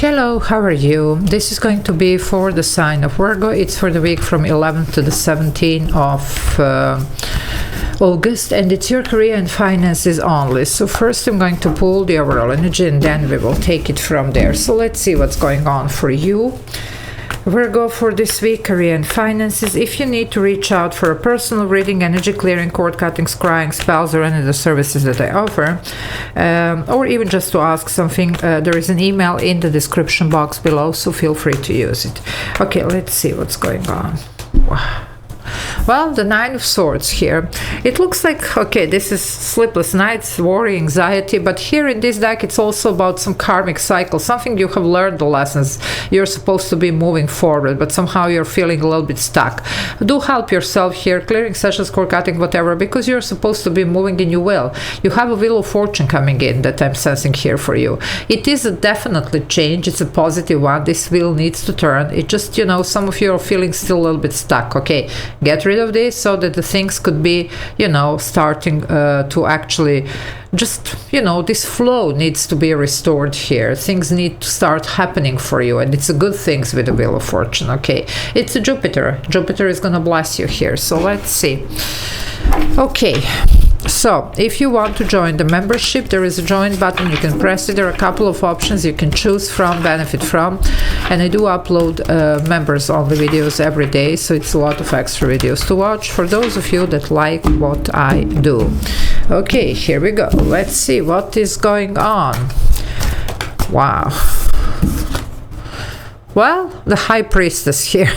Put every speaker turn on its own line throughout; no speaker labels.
Hello, how are you? This is going to be for the sign of Virgo. It's for the week from 11th to the 17th of August, and it's your career and finances only. So first I'm going to pull the overall energy and then we will take it from there. So let's see what's going on for you, Virgo, for this week, career and finances. If you need to reach out for a personal reading, energy clearing, cord cutting, scrying, spells, or any of the services that I offer, or even just to ask something, there is an email in the description box below, so feel free to use it. Okay, let's see what's going on. Well, the Nine of Swords here. It looks like, okay, this is sleepless nights, worry, anxiety, but here in this deck it's also about some karmic cycle, something you have learned the lessons. You're supposed to be moving forward, but somehow you're feeling a little bit stuck. Do help yourself here, clearing sessions, cord cutting, whatever, because you're supposed to be moving and you will. You have a Wheel of Fortune coming in that I'm sensing here for you. It is a definitely change. It's a positive one. This wheel needs to turn. It just, some of you are feeling still a little bit stuck. Okay, get rid of this so that the things could be, starting to actually just, this flow needs to be restored here. Things need to start happening for you, and it's a good things with the Wheel of Fortune. Okay, it's a Jupiter. Jupiter is gonna bless you here. So let's see. Okay, so if you want to join the membership, there is a join button. You can press it. There are a couple of options you can choose from, benefit from, and I do upload members only videos every day, so it's a lot of extra videos to watch for those of you that like what I do. Okay, here we go. Let's see what is going on. Wow. Well, the High Priestess here.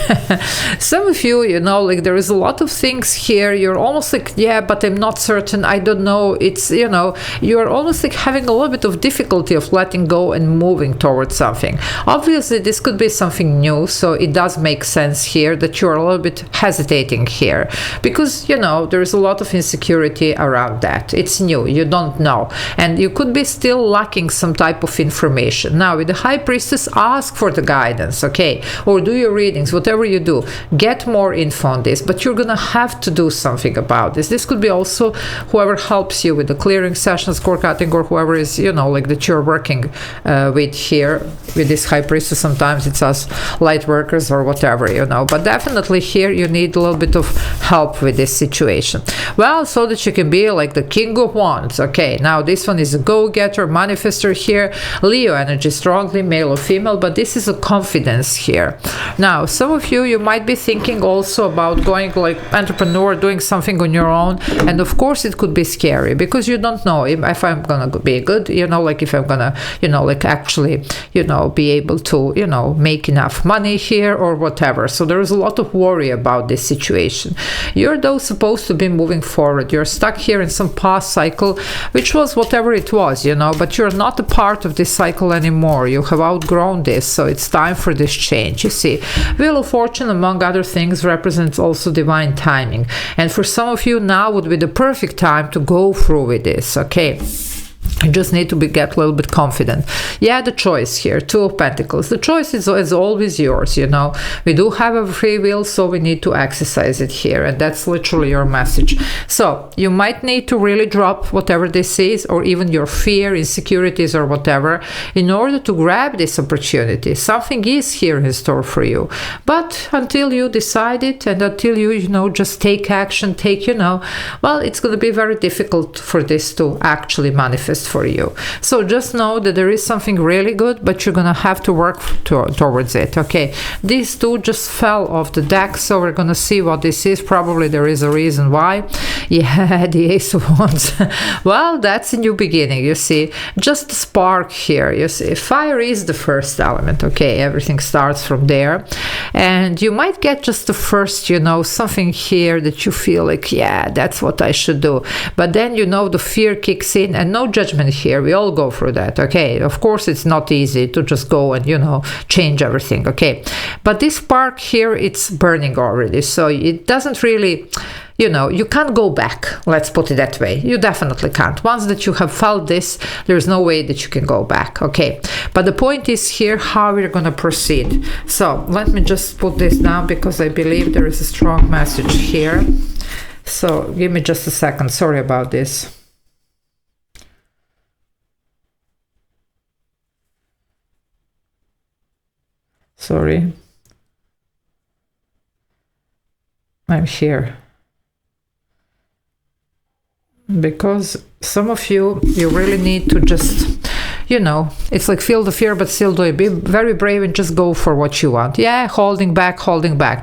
Some of you, like there is a lot of things here. You're almost like, yeah, but I'm not certain. I don't know. It's, you're almost like having a little bit of difficulty of letting go and moving towards something. Obviously, this could be something new. So it does make sense here that you're a little bit hesitating here because, there is a lot of insecurity around that. It's new. You don't know. And you could be still lacking some type of information. Now, with the High Priestess, ask for the guidance. Okay, or do your readings, whatever you do, get more info on this, but you're gonna have to do something about this. This could be also whoever helps you with the clearing sessions, cord cutting, or whoever is, like that you're working with here, with this High Priestess. Sometimes it's us light workers or whatever, but definitely here you need a little bit of help with this situation. Well, so that you can be like the King of Wands. Okay, now this one is a go-getter, manifester here, Leo energy, strongly male or female, but this is a confidence here. Now, some of you might be thinking also about going like entrepreneur, doing something on your own, and of course it could be scary because you don't know if I'm gonna be good, like if I'm gonna, like actually, be able to, make enough money here or whatever. So there is a lot of worry about this situation. You're though supposed to be moving forward. You're stuck here in some past cycle, which was whatever it was, but you're not a part of this cycle anymore. You have outgrown this, so it's time for this change. You see, Wheel of Fortune, among other things, represents also divine timing, and for some of you now would be the perfect time to go through with this. Okay, you just need to get a little bit confident. Yeah, the choice here, Two of Pentacles. The choice is always yours, We do have a free will, so we need to exercise it here, and that's literally your message. So you might need to really drop whatever this is, or even your fear, insecurities, or whatever, in order to grab this opportunity. Something is here in store for you. But until you decide it, and until you, just take action, well, it's going to be very difficult for this to actually manifest for you. So just know that there is something really good, but you're gonna have to work towards it. Okay, these two just fell off the deck, so we're gonna see what this is. Probably there is a reason why. Yeah, the Ace of Wands. Well, that's a new beginning. You see, just a spark here. You see, fire is the first element. Okay, everything starts from there, and you might get just the first, something here that you feel like, yeah, that's what I should do. But then the fear kicks in, and no judgment here. We all go through that. Okay, of course it's not easy to just go and change everything. Okay, but this spark here, it's burning already, so it doesn't really, you can't go back. Let's put it that way. You definitely can't. Once that you have felt this, there's no way that you can go back. Okay, but the point is here how we're gonna proceed. So let me just put this down because I believe there is a strong message here. So give me just a second. Sorry about this. Sorry. I'm here. Because some of you really need to just, you know, it's like feel the fear, but still do it. Be very brave and just go for what you want. Yeah, holding back.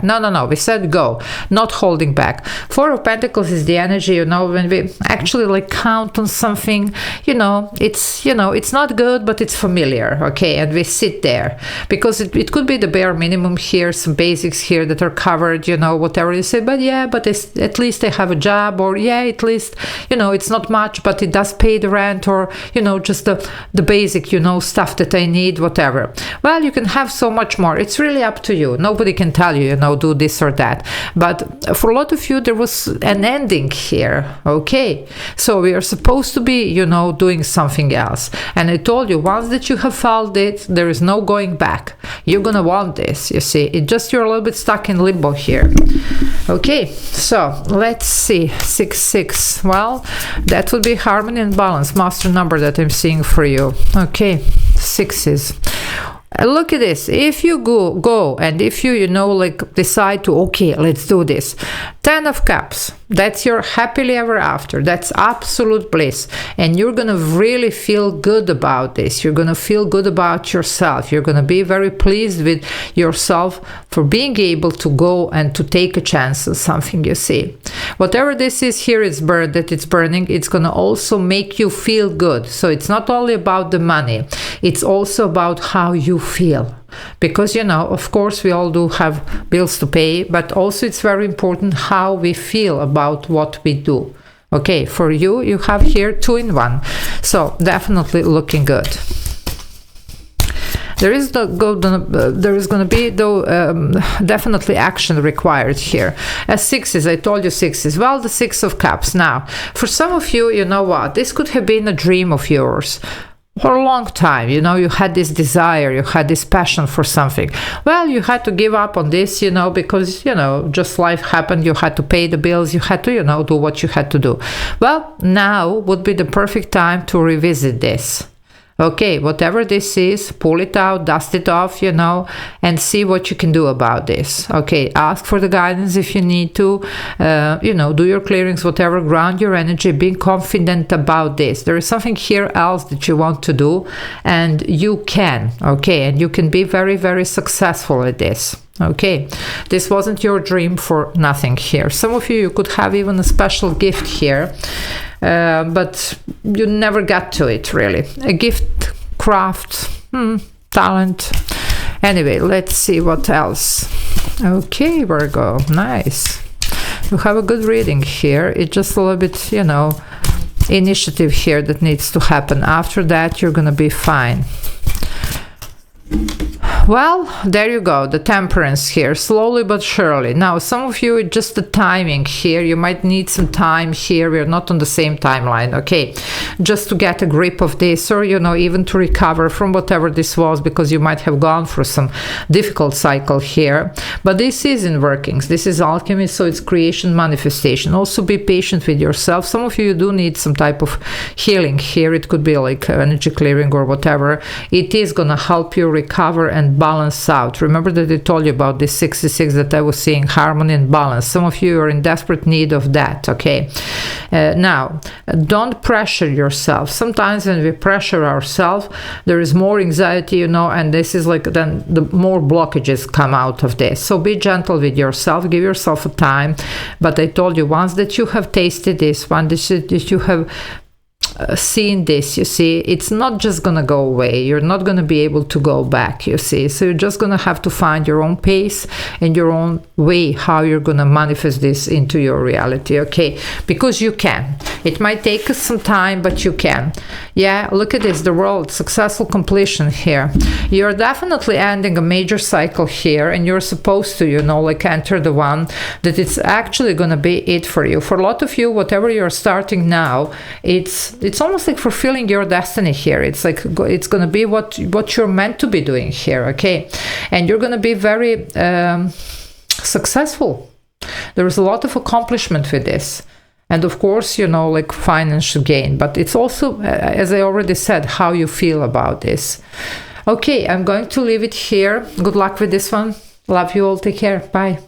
No. We said go, not holding back. Four of Pentacles is the energy, you know, when we actually like count on something, you know, it's not good, but it's familiar, okay? And we sit there because it could be the bare minimum here, some basics here that are covered, you know, whatever you say, but yeah, but at least I have a job, or yeah, at least, you know, it's not much, but it does pay the rent, or, you know, just the basic, you know, stuff that I need, whatever. Well, you can have so much more. It's really up to you. Nobody can tell you, you know, do this or that. But for a lot of you, there was an ending here, okay? So we are supposed to be, you know, doing something else. And I told you, once that you have felt it, there is no going back. You're gonna want this, you see. It just, you're a little bit stuck in limbo here. Okay, so let's see. 6-6. Well, that would be harmony and balance, master number that I'm seeing for you. Okay, 6s. Look at this. If you go and if you know, like decide to, okay, let's do this. 10 of Cups. That's your happily ever after. That's absolute bliss. And you're going to really feel good about this. You're going to feel good about yourself. You're going to be very pleased with yourself for being able to go and to take a chance on something, you see. Whatever this is here, it's burning, it's going to also make you feel good. So it's not only about the money. It's also about how you feel. Because, you know, of course, we all do have bills to pay, but also it's very important how we feel about what we do. Okay, for you, you have here 2 in 1. So definitely looking good. There is going to be, though, definitely action required here. As 6s, I told you 6s. Well, the 6 of Cups. Now, for some of you, you know what? This could have been a dream of yours. For a long time, you know, you had this desire, you had this passion for something. Well, you had to give up on this, you know, because, you know, just life happened. You had to pay the bills. You had to, you know, do what you had to do. Well, now would be the perfect time to revisit this. Okay, whatever this is, pull it out, dust it off, you know, and see what you can do about this. Okay, ask for the guidance if you need to, you know, do your clearings, whatever, ground your energy, being confident about this. There is something here else that you want to do, and you can, okay, and you can be very, very successful at this. Okay, this wasn't your dream for nothing here. Some of you could have even a special gift here, but you never got to it, really. A gift, craft, talent. Anyway, let's see what else. Okay, Virgo, nice. You have a good reading here. It's just a little bit, you know, initiative here that needs to happen. After that, you're gonna be fine. Well, there you go, the Temperance here, slowly but surely. Now, some of you, just the timing here, you might need some time here. We're not on the same timeline, okay? Just to get a grip of this, or, you know, even to recover from whatever this was, because you might have gone through some difficult cycle here. But this is in workings. This is alchemy, so it's creation, manifestation. Also be patient with yourself. Some of you do need some type of healing here. It could be like energy clearing or whatever. It is going to help you recover and balance out. Remember that I told you about this 66 that I was seeing, harmony and balance. Some of you are in desperate need of that, okay? Now, don't pressure yourself. Sometimes when we pressure ourselves, there is more anxiety, you know, and this is like then the more blockages come out of this. So be gentle with yourself, give yourself a time. But I told you, once that you have tasted this, once that you have seeing this, you see, it's not just gonna go away. You're not gonna be able to go back, you see. So you're just gonna have to find your own pace and your own way how you're gonna manifest this into your reality, okay? Because you can. It might take us some time, but you can. Yeah, look at this, the world, successful completion here. You're definitely ending a major cycle here, and you're supposed to, you know, like enter the one that it's actually gonna be it for you. For a lot of you, whatever you're starting now, it's almost like fulfilling your destiny here. It's like it's going to be what you're meant to be doing here, okay? And you're going to be very successful. There is a lot of accomplishment with this. And of course, you know, like financial gain. But it's also, as I already said, how you feel about this. Okay, I'm going to leave it here. Good luck with this one. Love you all. Take care. Bye.